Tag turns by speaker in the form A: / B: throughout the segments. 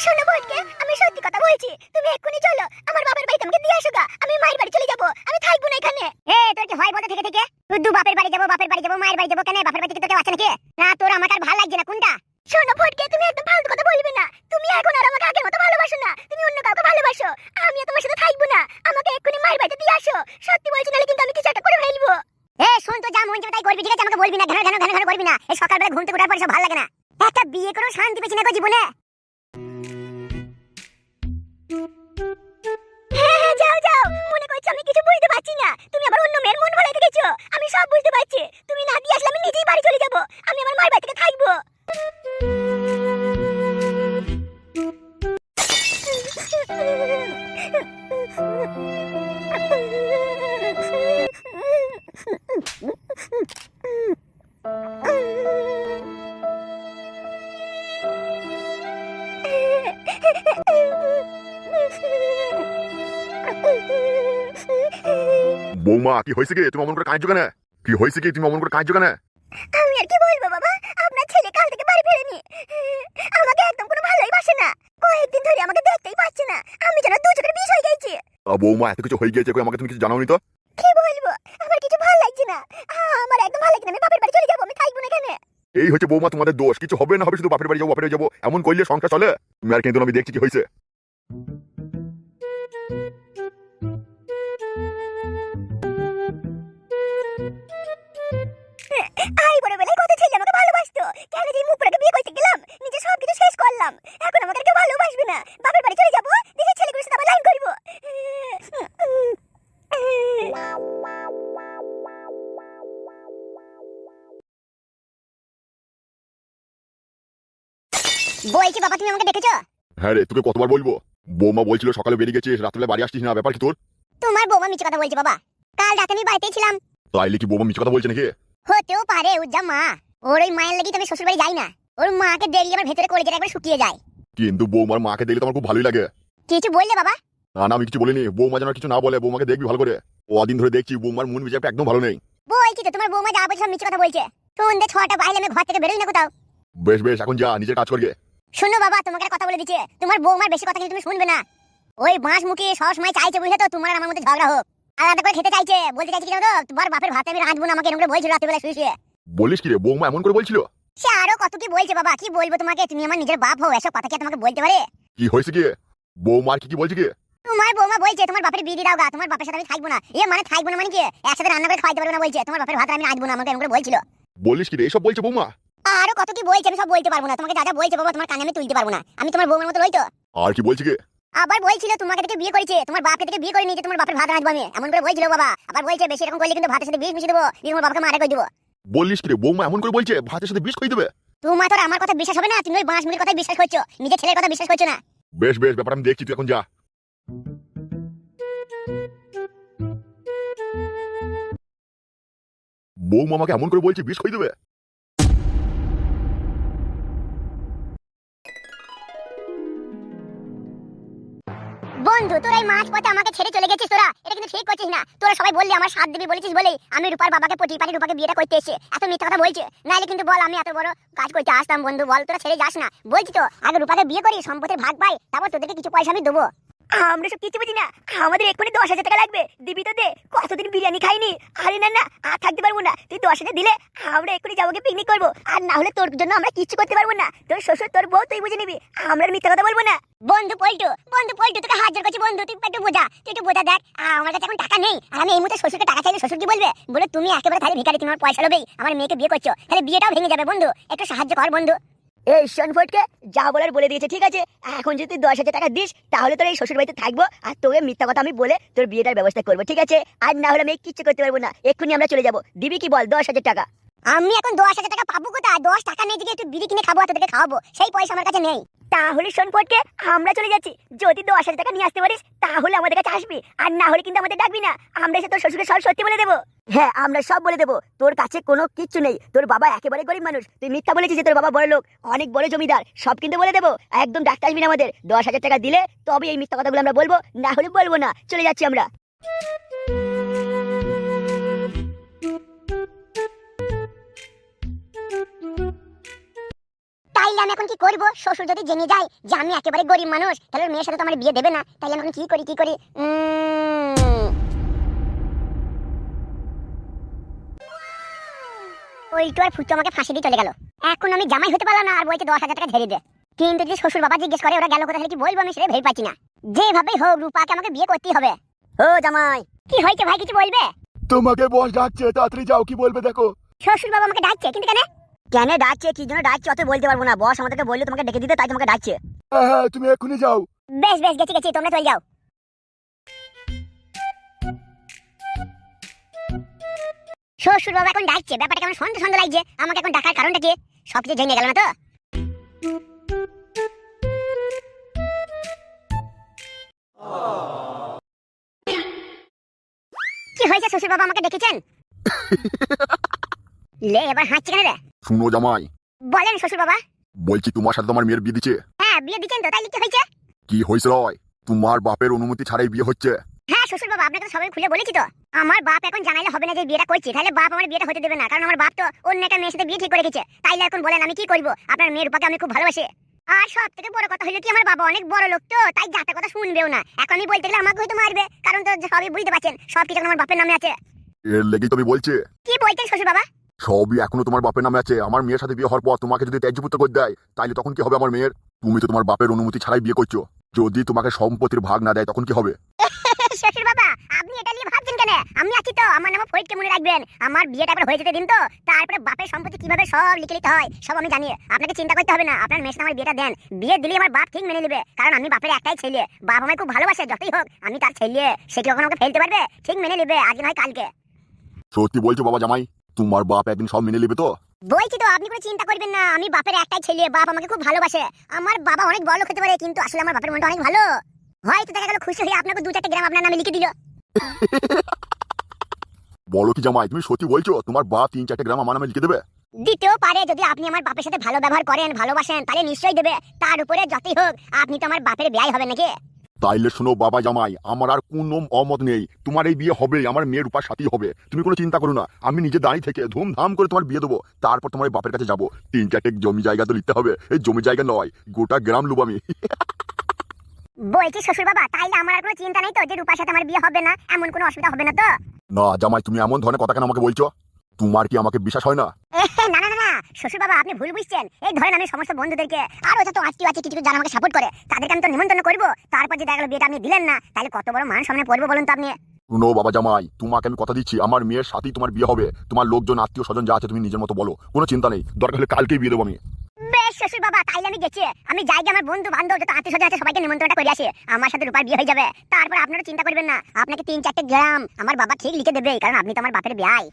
A: শোনো বোনকে, আমি সত্যি কথা বলছি, তুমি এক্ষুনি চলো আমার বাবার বাড়িতে আমাকে দিয়ে আসো গা। আমি মায়ের বাড়ি চলে যাব, আমি থাকবো না এখানে। তোর কি হয় বলতে থেকে থেকে শুধু বাপের বাড়ি যাব, বাপের বাড়ি যাব, মায়ের বাড়ি যাব, কেন বাপের বাড়ি থেকে তোকে বাঁচা নাকি? না তোর আমাকে আর ভালো লাগছে না কোনটা? শোনো বোনকে, তুমি একদম ফালতু কথা বলবে না। তুমি এখন আর আমাকে আগের মতো ভালোবাসো না, তুমি অন্য কাউকে ভালোবাসো। আমি তোমার সাথে থাকবো না, আমাকে এক্ষুনি মায়ের বাড়িতে দিয়ে আসো। সত্যি বলছি, নাহলে কিন্তু আমি কিছু একটা করে ফেলবো। শোন তো, যা মন চায় তাই করবি, ঠিক আছে? আমাকে বলবি না, ঘন ঘন ঘন ঘন করবি না। এই সকালবেলা ঘুম থেকে ওঠার পর সব ভালো লাগে না। একটা বিয়ে করেও শান্তি পেয়েছি না গো জীবনে। হ্যাঁ, যাও যাও, মনে করছো আমি কিছু বুঝতে পারছি না? তুমি আবার অন্য মেয়ের মন ভুলাইতে গেছো। আমি সব বুঝতে পারছি। তুমি না দিয়ে আসলে আমি নিজেই বাড়ি চলে যাব। আমি আমার মায়ের বাড়ি থেকে থাকবো।
B: বৌমা, কি হয়েছে কি? তুমি অমন করে কাঁদছো কেন? কি হয়েছে কি? তুমি অমন করে কাঁদছো কেন?
A: আমি আর কি বলবো বাবা, আপনার ছেলে কাল থেকে বাড়ি ফেরেনি। আমাকে একদম কোনো ভালোই বাসে না। কয়েকদিন ধরে আমাকে দেখতেই পাচ্ছে না। আমি যেন দু চোখের বিষ হয়ে গেছি।
B: বৌমা, এত কিছু হয়ে গিয়েছে, কই আমাকে তুমি কিছু জানাওনি তো?
A: কি বলবো, আমার কিছু ভালো লাগছে না। আমার একদম ভালো লাগছে না। আমি বাপের বাড়ি চলে যাবো, আমি থাকবো না এখানে।
B: এই হচ্ছে বৌমা তোমাদের দোষ। কিছু হবে না হবে, শুধু বাপের বাড়ি যাবো বাপের বাড়ি যাবো এমন করলে সংসার চলে? তুমি আর কিন্তু আমি দেখছি কি হয়েছে।
A: আই বড় বেলায় কত ছেলে আমাকে ভালোবাসতো, কেন যে মুখ পুরাকে বিয়ে করতে গেলাম, নিজে সব কিছু শেষ করলাম। এখন আমাকে কেউ ভালোবাসবে না। বাপের বাড়ি চলে যাবো, দেশের ছেলেগুলোর সাথে আবার লাইন করবো। বলছি বাবা, তুমি আমাকে দেখেছো?
B: হ্যাঁ রে, তোকে কতবার বলবো? বৌমা বলছিল সকালে বেরিয়ে গেছিস, রাত্রে বাড়ি আসছিস না, ব্যাপার কি তোর?
A: তোমার বৌমা মিছে কথা বলছে বাবা। কাল রাতে আমি বাড়িতেই ছিলাম।
B: তাইলে কি বৌমা মিছ কথা বলছে নাকি?
A: হতেও পারে, উজ্জা মা। ওর ওই মায়ের লাগি তো আমি শ্বশুর বাড়ি যাই না। ওর মাকে দেখলে আমার ভেতরে করে যেটা একবার শুকিয়ে যায়।
B: কিন্তু বৌমার মাকে দেখলে তো আমার খুব ভালোই লাগে।
A: কিছু বললে বাবা?
B: না না, আমি কিছু বলিনি। বৌমা যেন কিছু না বলে, বৌমাকে দেখবি ভালো করে। কদিন ধরে দেখছি বৌমার মন মেজাজটা একদম ভালো নেই।
A: বলছি তো, তোমার বৌমা যা বলছে সব মিছে কথা বলছে। সন্ধ্যে 6টা বাইলে আমি ঘর থেকে বেরোই না কোথাও।
B: বেশ বেশ, এখন যা, নিজের কাজ করবে।
A: শুনো বাবা, তোমাকে একটা কথা বলে দিচ্ছে, তোমার বৌমার বেশি কথা কিন্তু তুমি শুনবে না। ওই বাঁশ মুখে সব সময় চাইছে বুঝলে তো, তোমার আর আমার মধ্যে ঝগড়া হোক। আলাদা করে খেতে চাইছে, বলতে চাইছে কি জানো তো, তোমার বাপের ভাতে আমি রাঁধবো না, আমাকে এরকম করে বলছিল রাত্রিবেলা শুয়ে শুয়ে।
B: বলিস কি রে, বৌমা এমন করে বলছিল?
A: সে আরো কত কি বলছে বাবা, কি বলবো তোমাকে? তুমি আমার নিজের বাপ হও, এসব কথা কি তোমাকে বলতে পারে?
B: কি হয়েছে কি? বৌমার কি কি বলছে কি?
A: তোমার বৌমা বলছে তোমার বাপের বিয়ে দাও গা, তোমার বাপের সাথে আমি থাকবো না। মানে থাকবো না মানে কি, একসাথে রান্না করে খাইতে পারবো না বলছে। তোমার বাপের ভাত আমি রাঁধবো না, আমাকে এরকম করে বলছিল।
B: বলিস কি রে, এসব বলছে বৌমা?
A: আরো কত কি বলছে, আমি সব বলতে পারবো না। তোমাকে যা যা বলছে বাবা, তোমার কানে আমি তুলতে পারবো না। আমি তোমার বৌমার মতো লই তো।
B: আর কি বলছে কি?
A: আবার বলছিল তোমাকে থেকে বিয়ে করেছে, তোমার বাপকে থেকে বিয়ে করে নিয়েছে, তোমার বাপের ভাত রাঁধবো আমি, এমন করে বলছিল বাবা। আবার বলছে বেশি এরকম করলে কিন্তু ভাতের সাথে বিষ মিশিয়ে দেবো, দিয়ে তোমার বাবাকে মারা করে দেবো।
B: বলিস কি রে, বৌমা এমন করে বলছে ভাতের সাথে বিষ খাই দেবে?
A: তোমার তো আর আমার কথা বিশ্বাস হবে না, তুমি ওই বাঁশ মুখের কথাই বিশ্বাস করছো, নিজের ছেলের কথা বিশ্বাস করছো না।
B: বেশ বেশ, ব্যাপার আমি দেখছি, তুই এখন যা। বৌমা আমাকে এমন করে বলছে বিষ খাই দেবে?
A: বন্ধু, তোরা এই মাছ পথে আমাকে ছেড়ে চলে গেছিস, তোরা এটা কিন্তু ঠিক করছিস না। তোরা সবাই বললি আমার সাথ দিবি বলেছিস বলেই আমি রূপার বাবাকে পটি পাটি রূপাকে বিয়েটা করতে এসে এত মিথ্যা কথা বলছে। নাইলে কিন্তু বল আমি এত বড় কাজ করতে আসতাম? বন্ধু বল, তোরা ছেড়ে যাস না। বলছি তো, আগে রূপাকে বিয়ে করি, সম্পত্তির ভাগ পাই, তারপর তোদেরকে কিছু পয়সা আমি দেবো। আমরা সব কিছু বুঝি না, আমাদের এক্ষুনি 10,000 টাকা লাগবে, দিবি তো দে। কতদিন বিরিয়ানি খাইনি। আরে না না, আর থাকতে পারবো না। তুই 10,000 দিলে আমরা এক্ষুনি যাবো গিয়ে পিকনিক করবো। আর না হলে তোর জন্য আমরা কিচ্ছু করতে পারবো না। তোর শ্বশুর তোর বউ তুই বুঝে নিবি, আমরা আর মিথ্যা কথা বলবো না। বন্ধু পল্টু, বন্ধু পল্টু, তোকে হাত জোর করছি বন্ধু, তুই একটু বোঝা, তুই একটু বোঝা দেখ। আমার কাছে এখন টাকা নেই, আর আমি এই মুহূর্তে শ্বশুরকে টাকা চাইলে শ্বশুর কি বলবে? বলে তুমি একেবারে তাহলে ভিখারি, তোমার পয়সা লোভেই আমার মেয়েকে বিয়ে করছো, তাহলে বিয়েটাও ভেঙে যাবে। বন্ধু একটু সাহায্য কর বন্ধু।
C: এই শনফটকে যা বলার বলে দিয়েছে, ঠিক আছে? এখন যদি তুই 10,000 টাকা দিস, তাহলে তোর এই শ্বশুর বাড়িতে থাকবো, আর তোকে মিথ্যা কথা আমি বলে তোর বিয়েটার ব্যবস্থা করবো, ঠিক আছে? আর না হলে আমি কিচ্ছু করতে পারবো না, এক্ষুনি আমরা চলে যাবো। দিবি কি বল 10,000 টাকা?
A: আমি এখন 10,000 টাকা পাবো কোথায়? 10 টাকা নেই যে একটু বিড়ি কিনে খাবো আর তোদেরকে খাওয়াবো, সেই পয়সা আমার কাছে নেই।
C: তাহলে শনফটকে আমরা চলে যাচ্ছি। যদি 10,000 টাকা নিয়ে আসতে পারিস তাহলে আমাদের কাছে আসবি, আর না হলে কিন্তু আমাদের ডাকবি না। আমরা এসে তোর শ্বশুরকে সব সত্যি বলে দেবো। হ্যাঁ, আমরা সব বলে দেবো। তোর কাছে কোনো কিচ্ছু নেই, তোর বাবা একেবারে গরিব মানুষ। তুই মিথ্যা বলেছিস যে তোর বাবা বড় লোক, অনেক বড় জমিদার, সব কিন্তু বলে দেবো। একদম ডাকতে আসবি না আমাদের। 10,000 টাকা দিলে তবে এই মিথ্যা কথাগুলো আমরা বলবো, না হলে বলবো না। চলে যাচ্ছি আমরা।
A: তাই তাইলে আমি এখন কি করব? শ্বশুর যদি জেনে যায় যে আমি একেবারে গরিব মানুষ, তাহলে ওর মেয়ের সাথে তো আমার বিয়ে দেবে না। তাইলে আমি এখন কি করি? ওইটু আর ফুটু আমাকে ফাঁসি দিয়ে চলে গেল। এখন আমি জামাই হতে পারলাম না, আর বলছে 10,000 টাকা ঝেড়ে দে। কিন্তু যদি শ্বশুর বাবা জিজ্ঞেস করে ওরা গেল কোথায়, কি বলবো আমি সেটা ভেবে পাচ্ছি না। যেভাবেই হোক রূপাকে আমাকে বিয়ে করতেই হবে।
C: ও জামাই,
A: কি হয়েছে ভাই, কিছু বলবে?
B: তোমাকে বস ডাকছে, তাড়াতাড়ি যাও, কি বলবে দেখো।
A: শ্বশুর বাবা আমাকে ডাকছে, কিন্তু কেন?
C: কেন ডাকছে, কি জন্য ডাকছে অত বলতে পারবো না। বস আমাদেরকে বললে তোমাকে ডেকে দিতে, তাই তোমাকে ডাকছে।
B: হ্যাঁ হ্যাঁ, তুমি এক্ষুনি যাও।
A: বেশ গেছি, তোমরা চলে যাও। শ্বশুর বাবা এখন ডাকছে, ব্যাপারটা কেমন সন্দেহ লাগছে। আমাকে এখন ডাকার কারণটা কি? সবকিছু জেনে গেল না তো? কি হয়েছে শ্বশুর বাবা, আমাকে ডেকেছেন? লে এবার হাঁটছে কেন রে?
B: শুনো জামাই,
A: বলেন শ্বশুর বাবা।
B: বলছি তোমার সাথে তোমার মেয়ের বিয়ে দিচ্ছে।
A: হ্যাঁ বিয়ে দিচ্ছেন তো, তাইলে কি হয়েছে?
B: কি হয়েছে রয়? তোমার বাপের অনুমতি ছাড়াই বিয়ে হচ্ছে।
A: হ্যাঁ শ্বশুর বাবা, আপনাকে তো সবাই খুলে বলেছি তো। আমার বাপ এখন জানাইলে হবে না যে বিয়েটা করছি, তাহলে বাপ আমার বিয়েটা হতে দেবে না, কারণ আমার বাপ তো অন্য একটা মেয়ের সাথে বিয়ে ঠিক করে গেছে। তাইলে এখন বলেন আমি কি করব? আপনার মেয়ের রূপাকে আমি খুব ভালোবাসি। আর সব থেকে বড় কথা হলো কি, আমার বাবা অনেক বড় লোক তো, তাই যাতে কথা শুনবেও না। এখন আমি বলতে গেলে আমাকে হয়তো মারবে, কারণ তো সবই বুঝতে পারছেন সব কিছু আমার বাপের নামে আছে।
B: এর লেগেই তুমি বলছে।
A: কি বলছেন শ্বশুর বাবা?
B: সবই এখনো তোমার বাপের নামে আছে। আমার মেয়ের সাথে বিয়ে হওয়ার পর তোমাকে যদি ত্যায্যপুত্র করে দেয়, তাহলে তখন কি হবে আমার মেয়ের? তুমি তো তোমার বাপের অনুমতি ছাড়াই বিয়ে করছো। যদি তোমাকে সম্পত্তির ভাগ না দেয় তখন কি হবে?
A: শ্বশুর বাবা আপনি এটা নিয়ে ভাবছেন কেন? আমি আছি তো, আমার নাম ফরিদকে মনে রাখবেন। আমার বিয়েটা একবার হয়ে যেতে দিন তো, তারপরে বাপের সম্পত্তি কিভাবে সব লিখে নিতে হয় সব আমি জানি। আপনাকে চিন্তা করতে হবে না, আপনার মেয়ের সাথে আমার বিয়েটা দেন। বিয়ে দিলে আমার বাপ ঠিক মেনে নেবে, কারণ আমি বাপের একটাই ছেলে। বাপ আমায় খুব ভালোবাসে, যতই হোক আমি তার ছেলে। সে কি কখনো আমাকে ফেলতে পারবে? ঠিক মেনে নেবে, আজ নয় কালকে।
B: সত্যি বলছো বাবা জামাই? তোমার বাপ একদিন সব মেনে নেবে তো?
A: বলছি তো, আপনি কোনো চিন্তা করবেন না। আমি বাপের একটাই ছেলে, বাপ আমাকে খুব ভালোবাসে। আমার বাবা অনেক বড় লোক হতে পারে, কিন্তু আসলে আমার বাপের মনটা অনেক ভালো। হয়তো দেখা গেল খুশি হয়ে আপনাকে 2-4 গ্রাম আপনার নামে লিখে দিল।
B: বলো কি জামাই, তুমি সত্যি বলছো তোমার বাপ 3-4 গ্রাম আমার নামে লিখে দেবে?
A: দিতেও পারে, যদি আপনি আমার বাপের সাথে ভালো ব্যবহার করেন, ভালোবাসেন, তাহলে নিশ্চয়ই দেবে। তার উপরে যতই হোক আপনি তো আমার বাপের বিয়ে হবে নাকি?
B: তাইলে শোনো বাবা জামাই, আমার আর কোনো অমত নেই। তোমার এই বিয়ে হবে, আমার মেয়ের রূপার সাথেই হবে। তুমি কোনো চিন্তা করো না, আমি নিজে দাঁড়িয়ে থেকে ধুমধাম করে তোমার বিয়ে দেবো। তারপর তোমার এই বাপের কাছে যাবো। 3-4 জমি জায়গা তো লিখতে হবে। এই জমি জায়গা নয়, গোটা গ্রাম লুব আমি।
A: বলছি শ্বশুর বাবা, তাইলে আমার আর কোনো চিন্তা নেই তো যে রূপার সাথে আমার বিয়ে হবে না? এমন কোনো অসুবিধা হবে না তো?
B: না জামাই, তুমি এমন ধরনের কথা কেন আমাকে বলছো? তোমার কি আমাকে বিশ্বাস হয় না?
A: না শ্বশুর বাবা, আপনি ভুল বুঝছেন। এই ধরেন আমি সমস্ত বন্ধুদেরকে আর যত আত্মীয় আছে কিছু যারা আমাকে সাপোর্ট করে, তাদেরকে আমি তো নিমন্ত্রণ করবো। তারপর যদি দেখলো বিয়েটা আপনি দিলেন না, তাহলে কত বড় মান সামনে পড়বো বলুন তো আপনি।
B: শুনো বাবা জামাই, তোমাকে আমি কথা দিচ্ছি, আমার মেয়ের সাথেই তোমার বিয়ে হবে। তোমার লোকজন আত্মীয় স্বজন যা আছে তুমি নিজের মতো বলো, কোনো চিন্তা নেই। দরকার হলে কালকেই বিয়ে দেবো আমি।
A: বেশ শ্বশুর বাবা, তাইলে আমি গেছি। আমি যাই গিয়ে আমার বন্ধু বান্ধব যত আত্মীয় স্বজন আছে সবাইকে নিমন্ত্রণটা করে আসি। আমার সাথে রূপার বিয়ে হয়ে যাবে। তারপর আপনারা চিন্তা করবেন না, আপনাকে 3-4 গ্রাম আমার বাবা ঠিক লিখে দেবে, কারণ আপনি তো আমার বাপের বিয়াই।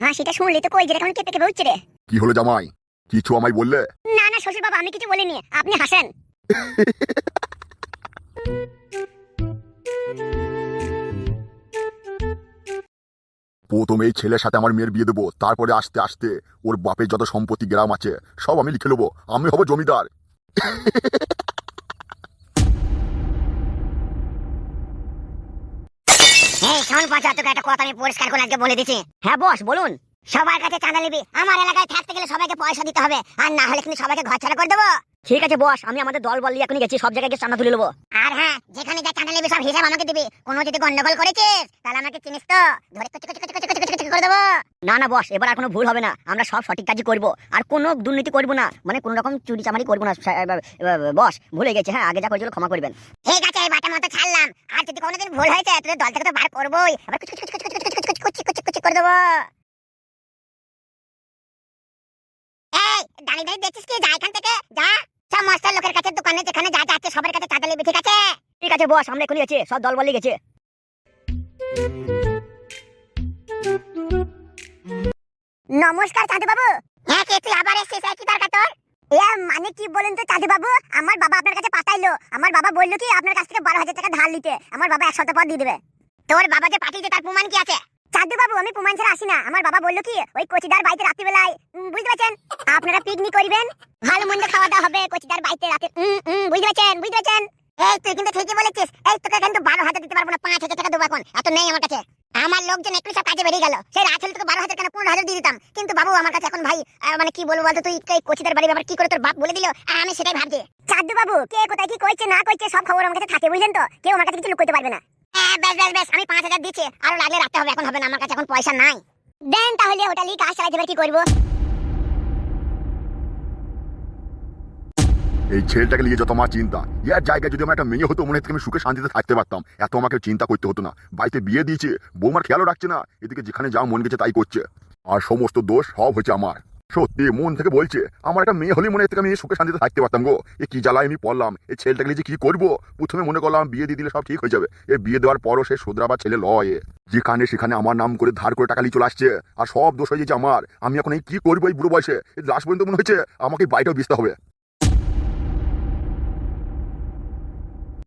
A: হ্যাঁ সেটা শুনলি তো, কই যে কেমন কেঁপে উঠছে রে।
B: কি হলো জামাই, কিছু আমায় বললে?
A: না শ্বশুর বাবা, আমি কিছু বলিনি, আপনি হাসেন।
B: প্রথমে এই ছেলের সাথে আমার মেয়ের বিয়ে দেবো, তারপরে আস্তে আস্তে ওর বাপের যত সম্পত্তি গ্রাম আছে সব আমি লিখে নেবো। আমি হব জমিদার।
A: শোন পাঁচা, তোকে একটা কথা আমি পরিষ্কার করে আজকে বলে দিচ্ছি।
C: হ্যাঁ বস বলুন।
A: সবার কাছে চাঁদা নিবি। আমার এলাকায় থাকতে গেলে সবাইকে পয়সা দিতে হবে, আর না হলে কিন্তু সবাইকে ঘর ছাড়া করে দেবো।
C: ঠিক আছে বস, আমি আমাদের দল বল নিয়ে এখনই গেছি, সব জায়গায় গিয়ে চাঁদা তুলে নেবো।
A: আর হ্যাঁ, যেখানে যা চাঁদা নিবি সব হিসাব আমাকে দিবি। কোনো যদি গন্ডগোল করেছিস তাহলে আমাকে চিনিস তো, ধরে কচি করে দেবো।
C: না বস, এবার আর কোনো ভুল হবে না। আমরা সব সঠিক কাজই করবো, আর কোনো দুর্নীতি করবো না, মানে কোনো রকম চুরি চামারি করবো না। বস ভুলে গেছে, হ্যাঁ আগে যা করেছিল ক্ষমা করবেন।
A: ঠিক আছে, এই বাটা মতো ছাড়লাম। আর যদি কোনোদিন ভুল হয়েছে তোদের দল থেকে তো বার করবোই, আবার কুচি করে দেবো। এই দাঁড়িয়ে দেখছিস কি? যা এখান থেকে যা, সমস্ত লোকের কাছে দোকানে যেখানে যা যাচ্ছে সবার কাছে চাঁদা নিবি, ঠিক আছে?
C: ঠিক আছে বস, আমরা এখনই গেছি, সব দল বল নিয়ে গেছে।
A: নমস্কার চাঁদু বাবু। হ্যাঁ কে তুই আবার এসেছিস? কি দরকার তোর? মানে কি বলেন তো চাঁদু বাবু, আমার বাবা আপনার কাছে পাঠাইলো। আমার বাবা বললো কি আপনার কাছ থেকে 12,000 টাকা ধার নিতে। আমার বাবা 1 সপ্তাহ পর দিয়ে দেবে। তোর বাবা যে পাঠিয়েছে তার প্রমাণ কি আছে? চাঁদু বাবু আমি প্রমাণ ছাড়া আসি না। আমার বাবা বললো কি ওই কচিদার বাড়িতে রাত্রিবেলায়, বুঝতে পারছেন, আপনারা পিকনিক করবেন, ভালো মন্দ খাওয়া দাওয়া হবে কচিদার বাড়িতে রাতে। বুঝতে পারছেন? এই তুই কিন্তু ঠিকই বলেছিস। এই তোকে কিন্তু 12,000 দিতে পারবো না, 5,000 টাকা দেবো এখন। এত নেই আমার কাছে। আমার লোকজন একটু সব কাজে বেরিয়ে গেল, সেই রাত হলে তোকে দিতাম, কিন্তু বাবু আমার কাছে এখন ভাই মানে কি বলবো বলতো, তুই এই কচিদার বাড়ি ব্যাপার কি করে তোর বাপ বলে দিল, আমি সেটাই ভাবছি। চাঁদু বাবু কে কোথায় কি কইছে না কইছে সব খবর আমার কাছে থাকে, বুঝলেন তো, কেউ আমার কাছে কিছু লুকোতে পারবে না। ব্যাস ব্যাস ব্যাস, আমি 5,000 দিচ্ছি, আরো লাগলে রাখতে হবে, এখন হবে না, আমার কাছে এখন পয়সা নাই। দেন তাহলে ওটা লিয়ে কাজ চালাতে কি করবো।
B: এই ছেলেটাকে নিয়ে যত আমার চিন্তা, ইয়ার জায়গায় যদি আমার একটা মেয়ে হতো মনে হচ্ছে আমি সুখে শান্তিতে থাকতে পারতাম, এত আমাকে চিন্তা করতে হতো না। বাড়িতে বিয়ে দিয়েছে, বৌমার খেয়ালও রাখছে না, এদিকে যেখানে যা মন গেছে তাই করছে, আর সমস্ত দোষ সব হচ্ছে আমার। সত্যি মন থেকে বলছে, আমার একটা মেয়ে হলে মনে হচ্ছে আমি সুখে শান্তিতে থাকতে পারতাম গো। এ কি জ্বালায় আমি পড়লাম, এই ছেলেটাকে নিয়ে যে কি করবো। প্রথমে মনে করলাম বিয়ে দিয়ে দিলে সব ঠিক হয়ে যাবে, এ বিয়ে দেওয়ার পরও সে শোধরাবার ছেলে লয়। যেখানে সেখানে আমার নাম করে ধার করে টাকা নিয়ে চলে আসছে, আর সব দোষ হয়ে যাচ্ছে আমার। আমি এখন এই কি করবো এই বুড়ো বয়সে, লাস্ট পর্যন্ত মনে হচ্ছে আমাকে বাড়িটাও বেচতে হবে।